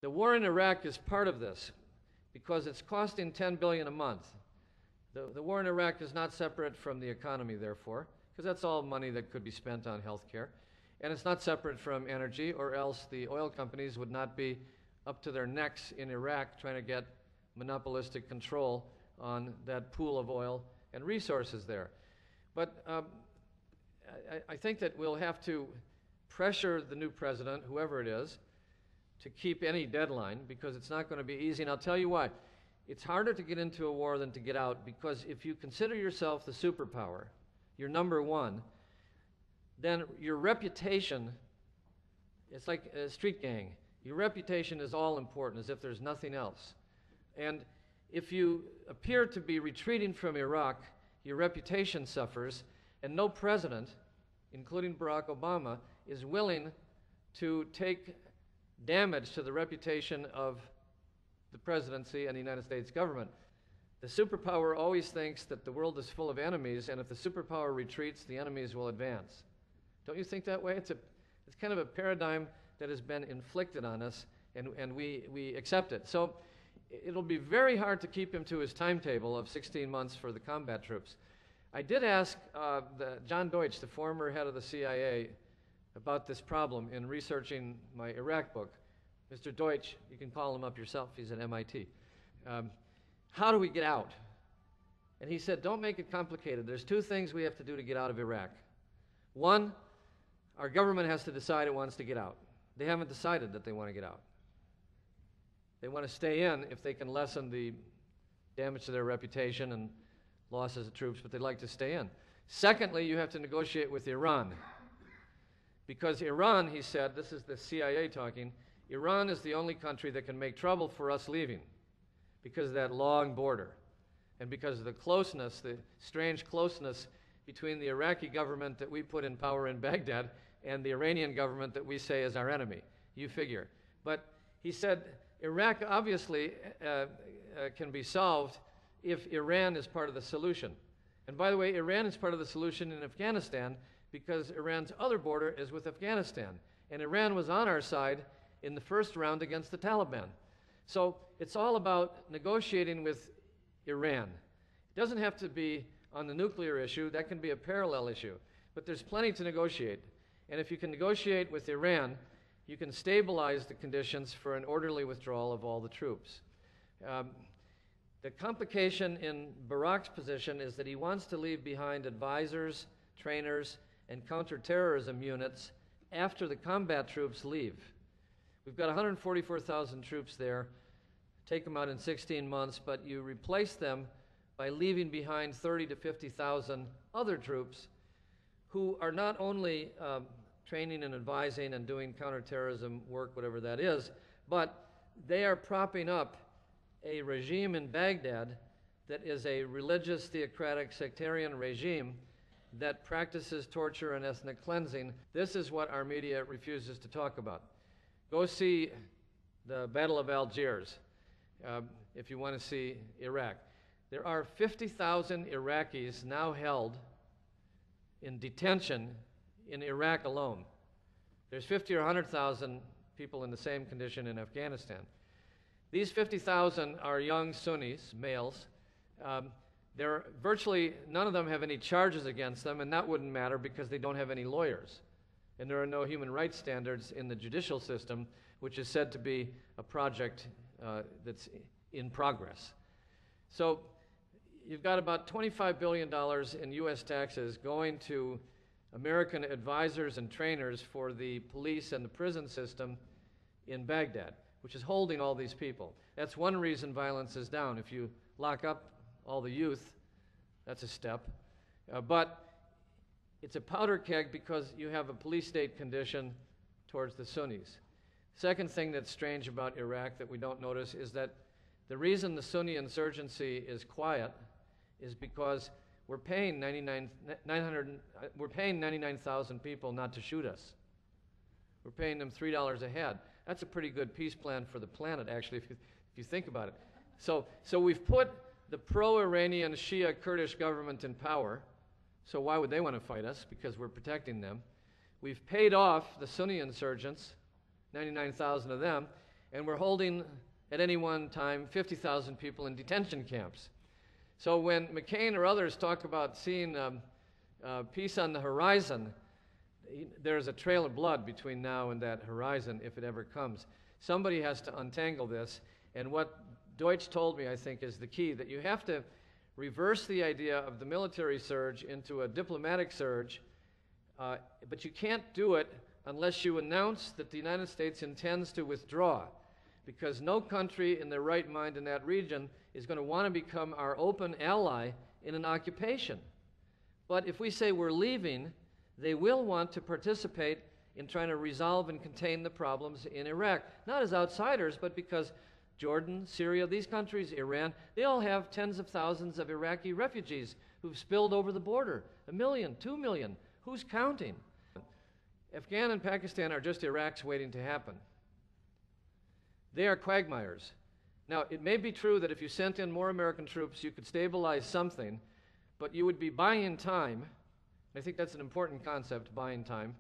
The war in Iraq is part of this because it's costing $10 billion a month. The war in Iraq is not separate from the economy, therefore, because that's all money that could be spent on health care. And it's not separate from energy, or else the oil companies would not be up to their necks in Iraq trying to get monopolistic control on that pool of oil and resources there. But I think that we'll have to pressure the new president, whoever it is, to keep any deadline, because it's not going to be easy. And I'll tell you why. It's harder to get into a war than to get out, because if you consider yourself the superpower, you're number one, then your reputation, it's like a street gang. Your reputation is all important, as if there's nothing else. And if you appear to be retreating from Iraq, your reputation suffers, and no president, including Barack Obama, is willing to take damage to the reputation of the presidency and the United States government. The superpower always thinks that the world is full of enemies, and if the superpower retreats, the enemies will advance. Don't you think that way? It's kind of a paradigm that has been inflicted on us, and we accept it. So it'll be very hard to keep him to his timetable of 16 months for the combat troops. I did ask John Deutsch, the former head of the CIA, about this problem in researching my Iraq book. Mr. Deutsch, you can call him up yourself, he's at MIT. How do we get out? And he said, don't make it complicated. There's two things we have to do to get out of Iraq. One, our government has to decide it wants to get out. They haven't decided that they want to get out. They want to stay in if they can lessen the damage to their reputation and losses of troops, but they'd like to stay in. Secondly, you have to negotiate with Iran. Because Iran, he said, this is the CIA talking, Iran is the only country that can make trouble for us leaving because of that long border and because of the closeness, the strange closeness between the Iraqi government that we put in power in Baghdad and the Iranian government that we say is our enemy. You figure. But he said Iraq obviously can be solved if Iran is part of the solution. And by the way, Iran is part of the solution in Afghanistan because Iran's other border is with Afghanistan. And Iran was on our side in the first round against the Taliban. So it's all about negotiating with Iran. It doesn't have to be on the nuclear issue. That can be a parallel issue. But there's plenty to negotiate. And if you can negotiate with Iran, you can stabilize the conditions for an orderly withdrawal of all the troops. The complication in Barack's position is that he wants to leave behind advisors, trainers, and counterterrorism units after the combat troops leave. We've got 144,000 troops there. Take them out in 16 months, but you replace them by leaving behind 30 to 50,000 other troops who are not only training and advising and doing counterterrorism work, whatever that is, but they are propping up a regime in Baghdad that is a religious, theocratic, sectarian regime that practices torture and ethnic cleansing. This is what our media refuses to talk about. Go see the Battle of Algiers if you want to see Iraq. There are 50,000 Iraqis now held in detention in Iraq alone. There's 50 or 100,000 people in the same condition in Afghanistan. These 50,000 are young Sunnis, males. Virtually none of them have any charges against them, and that wouldn't matter because they don't have any lawyers. And there are no human rights standards in the judicial system, which is said to be a project that's in progress. So you've got about $25 billion in U.S. taxes going to American advisors and trainers for the police and the prison system in Baghdad, which is holding all these people. That's one reason violence is down. If you lock up all the youth, that's a step. But it's a powder keg because you have a police state condition towards the Sunnis. Second thing that's strange about Iraq that we don't notice is that the reason the Sunni insurgency is quiet is because we're paying 99,000 people not to shoot us. We're paying them $3 a head. That's a pretty good peace plan for the planet, actually, if you think about it. So we've put the pro-Iranian Shia Kurdish government in power. So why would they want to fight us? Because we're protecting them. We've paid off the Sunni insurgents, 99,000 of them, and we're holding at any one time 50,000 people in detention camps. So when McCain or others talk about seeing peace on the horizon, there's a trail of blood between now and that horizon if it ever comes. Somebody has to untangle this, and what Deutsch told me, I think, is the key, that you have to reverse the idea of the military surge into a diplomatic surge, but you can't do it unless you announce that the United States intends to withdraw, because no country in their right mind in that region is going to want to become our open ally in an occupation. But if we say we're leaving, they will want to participate in trying to resolve and contain the problems in Iraq, not as outsiders, but because Jordan, Syria, these countries, Iran, they all have tens of thousands of Iraqi refugees who've spilled over the border. 1 million, 2 million, who's counting? Afghan and Pakistan are just Iraqs waiting to happen. They are quagmires. Now, it may be true that if you sent in more American troops, you could stabilize something, but you would be buying time. I think that's an important concept, buying time.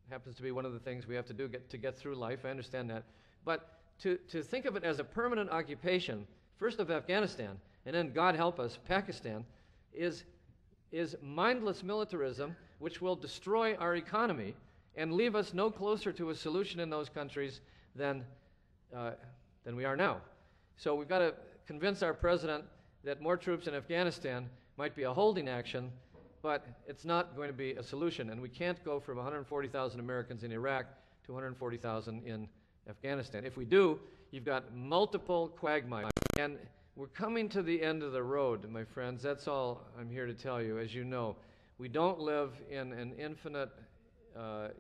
Happens to be one of the things we have to do to get through life. I understand that. But to think of it as a permanent occupation, first of Afghanistan, and then, God help us, Pakistan, is mindless militarism which will destroy our economy and leave us no closer to a solution in those countries than we are now. So we've got to convince our president that more troops in Afghanistan might be a holding action, but it's not going to be a solution. And we can't go from 140,000 Americans in Iraq to 140,000 in Afghanistan. If we do, you've got multiple quagmires. And we're coming to the end of the road, my friends. That's all I'm here to tell you. As you know, we don't live in an infinite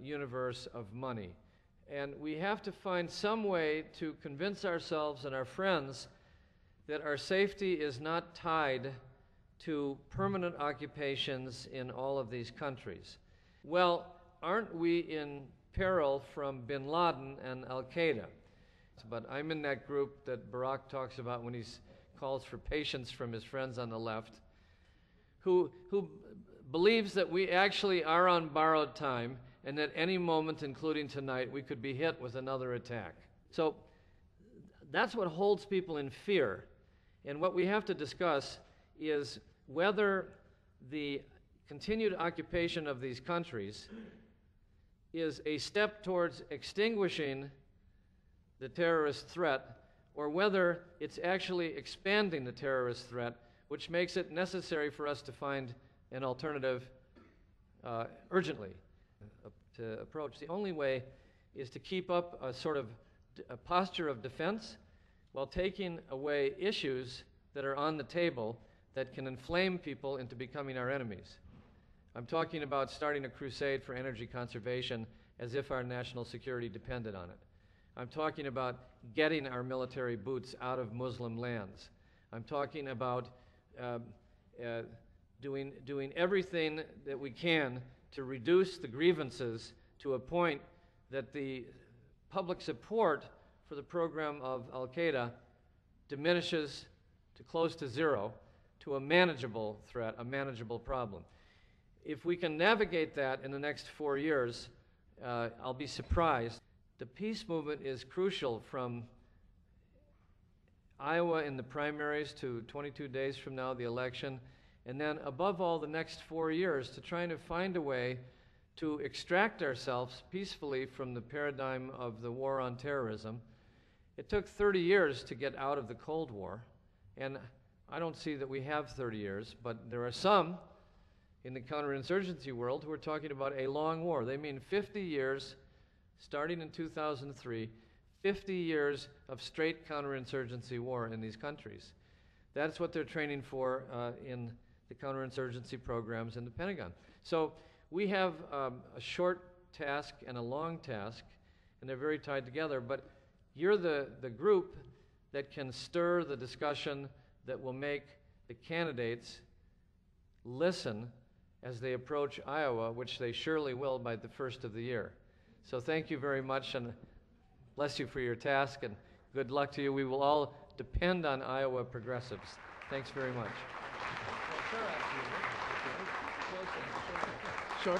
universe of money. And we have to find some way to convince ourselves and our friends that our safety is not tied to permanent occupations in all of these countries. Well, aren't we in peril from bin Laden and Al-Qaeda? But I'm in that group that Barack talks about when he calls for patience from his friends on the left, who believes that we actually are on borrowed time and that any moment, including tonight, we could be hit with another attack. So that's what holds people in fear. And what we have to discuss is whether the continued occupation of these countries is a step towards extinguishing the terrorist threat, or whether it's actually expanding the terrorist threat, which makes it necessary for us to find an alternative urgently to approach. The only way is to keep up a sort of a posture of defense while taking away issues that are on the table that can inflame people into becoming our enemies. I'm talking about starting a crusade for energy conservation as if our national security depended on it. I'm talking about getting our military boots out of Muslim lands. I'm talking about doing everything that we can to reduce the grievances to a point that the public support for the program of Al-Qaeda diminishes to close to zero, to a manageable threat, a manageable problem. If we can navigate that in the next 4 years, I'll be surprised. The peace movement is crucial from Iowa in the primaries to 22 days from now, the election, and then above all the next 4 years to trying to find a way to extract ourselves peacefully from the paradigm of the war on terrorism. It took 30 years to get out of the Cold War, and I don't see that we have 30 years, but there are some in the counterinsurgency world who are talking about a long war. They mean 50 years, starting in 2003, 50 years of straight counterinsurgency war in these countries. That's what they're training for in the counterinsurgency programs in the Pentagon. So we have a short task and a long task, and they're very tied together, but you're the group that can stir the discussion that will make the candidates listen as they approach Iowa, which they surely will by the first of the year. So thank you very much, and bless you for your task, and good luck to you. We will all depend on Iowa progressives. Thanks very much. Sure.